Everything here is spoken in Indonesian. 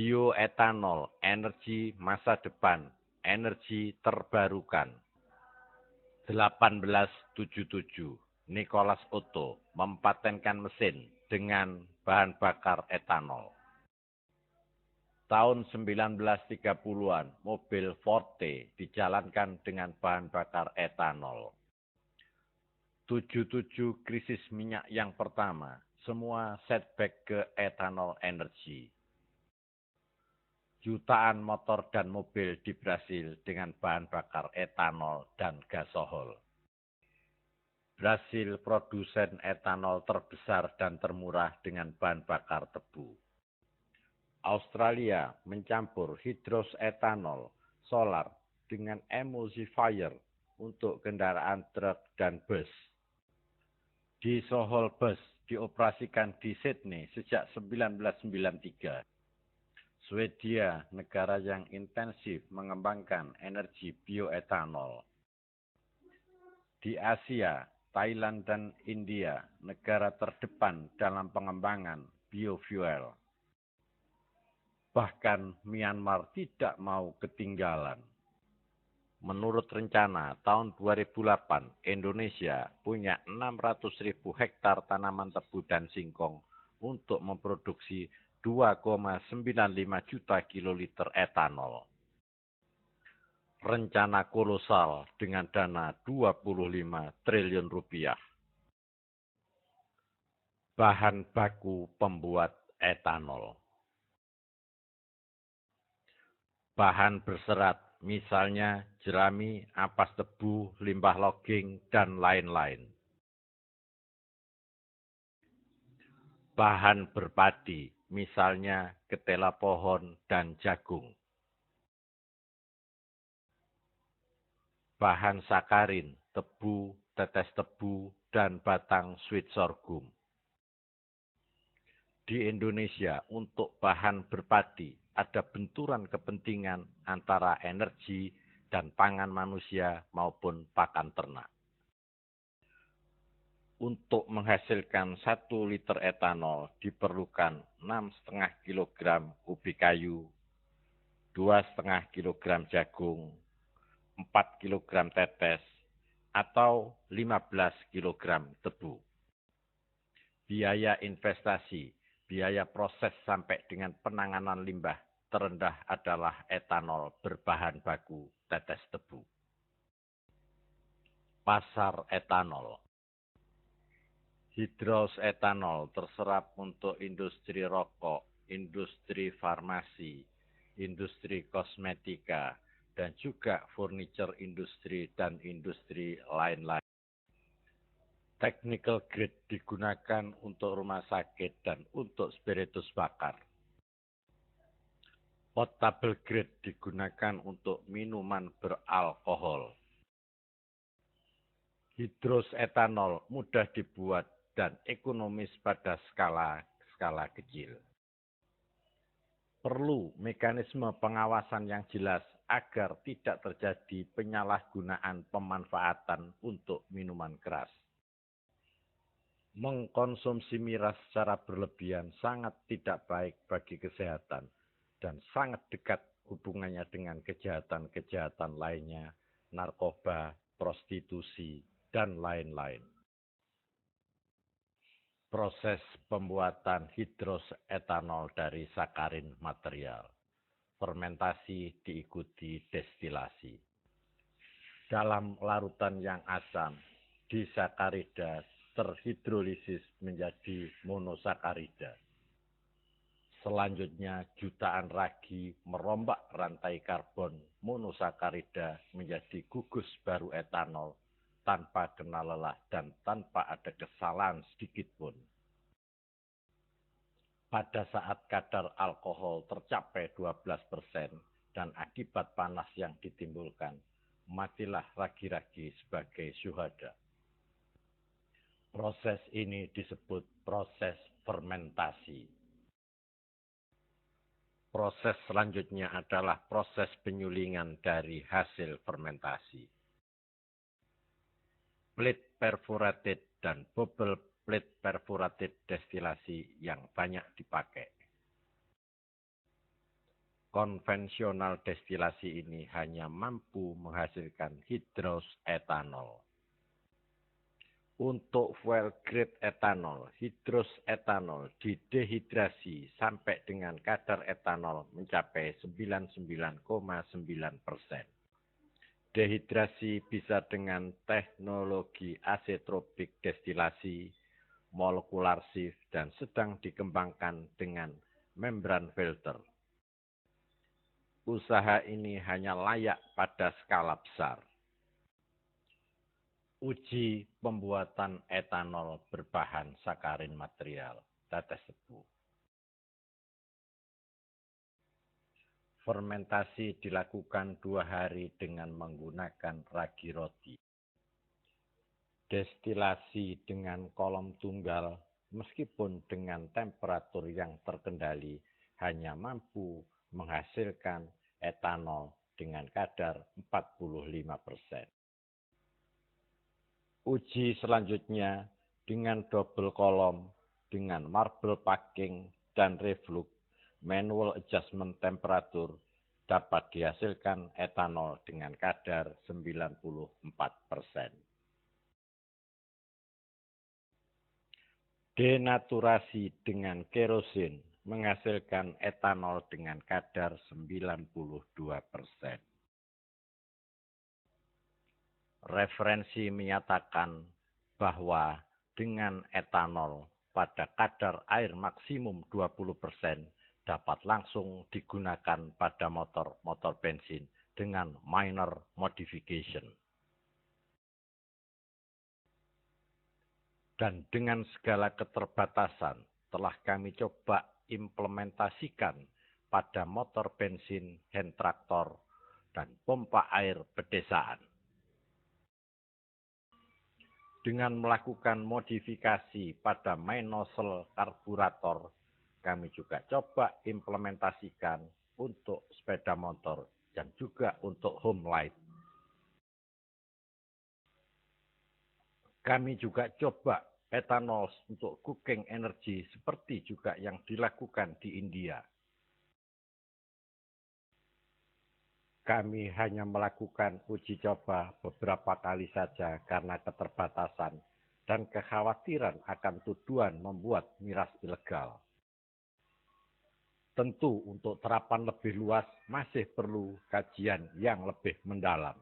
Bioetanol, energi masa depan, energi terbarukan. 1877, Nicholas Otto mempatenkan mesin dengan bahan bakar etanol. Tahun 1930-an, mobil Forte dijalankan dengan bahan bakar etanol. 77 krisis minyak yang pertama, semua setback ke etanol energi. Jutaan motor dan mobil di Brasil dengan bahan bakar etanol dan gasohol. Brasil produsen etanol terbesar dan termurah dengan bahan bakar tebu. Australia mencampur hidrosetanol solar dengan emulsifier untuk kendaraan truk dan bus. Diesel bus dioperasikan di Sydney sejak 1993. Swedia, negara yang intensif mengembangkan energi bioetanol. Di Asia, Thailand dan India, negara terdepan dalam pengembangan biofuel. Bahkan Myanmar tidak mau ketinggalan. Menurut rencana tahun 2008, Indonesia punya 600.000 hektar tanaman tebu dan singkong untuk memproduksi 2,95 juta kiloliter etanol. Rencana kolosal dengan dana 25 triliun rupiah. Bahan baku pembuat etanol. Bahan berserat, misalnya jerami, ampas tebu, limbah logging, dan lain-lain. Bahan berpadi, misalnya ketela pohon dan jagung. Bahan sakarin, tebu, tetes tebu, dan batang sweet sorghum. Di Indonesia, untuk bahan berpadi, ada benturan kepentingan antara energi dan pangan manusia maupun pakan ternak. Untuk menghasilkan 1 liter etanol diperlukan 6,5 kg ubi kayu, 2,5 kg jagung, 4 kg tetes, atau 15 kg tebu. Biaya investasi, biaya proses sampai dengan penanganan limbah terendah adalah etanol berbahan baku tetes tebu. Pasar etanol. Hidrosetanol terserap untuk industri rokok, industri farmasi, industri kosmetika, dan juga furniture industri dan industri lain-lain. Technical grade digunakan untuk rumah sakit dan untuk spiritus bakar. Potable grade digunakan untuk minuman beralkohol. Hidrosetanol mudah dibuat dan ekonomis pada skala kecil. Perlu mekanisme pengawasan yang jelas agar tidak terjadi penyalahgunaan pemanfaatan untuk minuman keras. Mengkonsumsi miras secara berlebihan sangat tidak baik bagi kesehatan dan sangat dekat hubungannya dengan kejahatan-kejahatan lainnya, narkoba, prostitusi, dan lain-lain. Proses pembuatan hidrosetanol dari sakarin material. Fermentasi diikuti destilasi. Dalam larutan yang asam, disakarida terhidrolisis menjadi monosakarida. Selanjutnya, jutaan ragi merombak rantai karbon monosakarida menjadi gugus baru etanol tanpa kena lelah dan tanpa ada kesalahan sedikit pun. Pada saat kadar alkohol tercapai 12% dan akibat panas yang ditimbulkan, matilah ragi-ragi sebagai syuhada. Proses ini disebut proses fermentasi. Proses selanjutnya adalah proses penyulingan dari hasil fermentasi. Plate perforated dan bubble plate perforated destilasi yang banyak dipakai. Konvensional destilasi ini hanya mampu menghasilkan hidrous etanol. Untuk fuel grade etanol, hidrous etanol didehidrasi sampai dengan kadar etanol mencapai 99,9%. Dehidrasi bisa dengan teknologi asetropik destilasi, molekular sieve, dan sedang dikembangkan dengan membran filter. Usaha ini hanya layak pada skala besar. Uji pembuatan etanol berbahan sakarin material, tetes tebu. Fermentasi dilakukan 2 hari dengan menggunakan ragi roti. Destilasi dengan kolom tunggal, meskipun dengan temperatur yang terkendali, hanya mampu menghasilkan etanol dengan kadar 45%. Uji selanjutnya dengan double kolom, dengan marble packing dan reflux, manual adjustment temperatur dapat dihasilkan etanol dengan kadar 94%. Denaturasi dengan kerosin menghasilkan etanol dengan kadar 92%. Referensi menyatakan bahwa dengan etanol pada kadar air maksimum 20% dapat langsung digunakan pada motor bensin dengan minor modification. Dan dengan segala keterbatasan telah kami coba implementasikan pada motor bensin hand traktor dan pompa air pedesaan. Dengan melakukan modifikasi pada main nozzle karburator, kami juga coba implementasikan untuk sepeda motor dan juga untuk home light. Kami juga coba etanol untuk cooking energy seperti juga yang dilakukan di India. Kami hanya melakukan uji coba beberapa kali saja karena keterbatasan dan kekhawatiran akan tuduhan membuat miras ilegal. Tentu untuk terapan lebih luas masih perlu kajian yang lebih mendalam.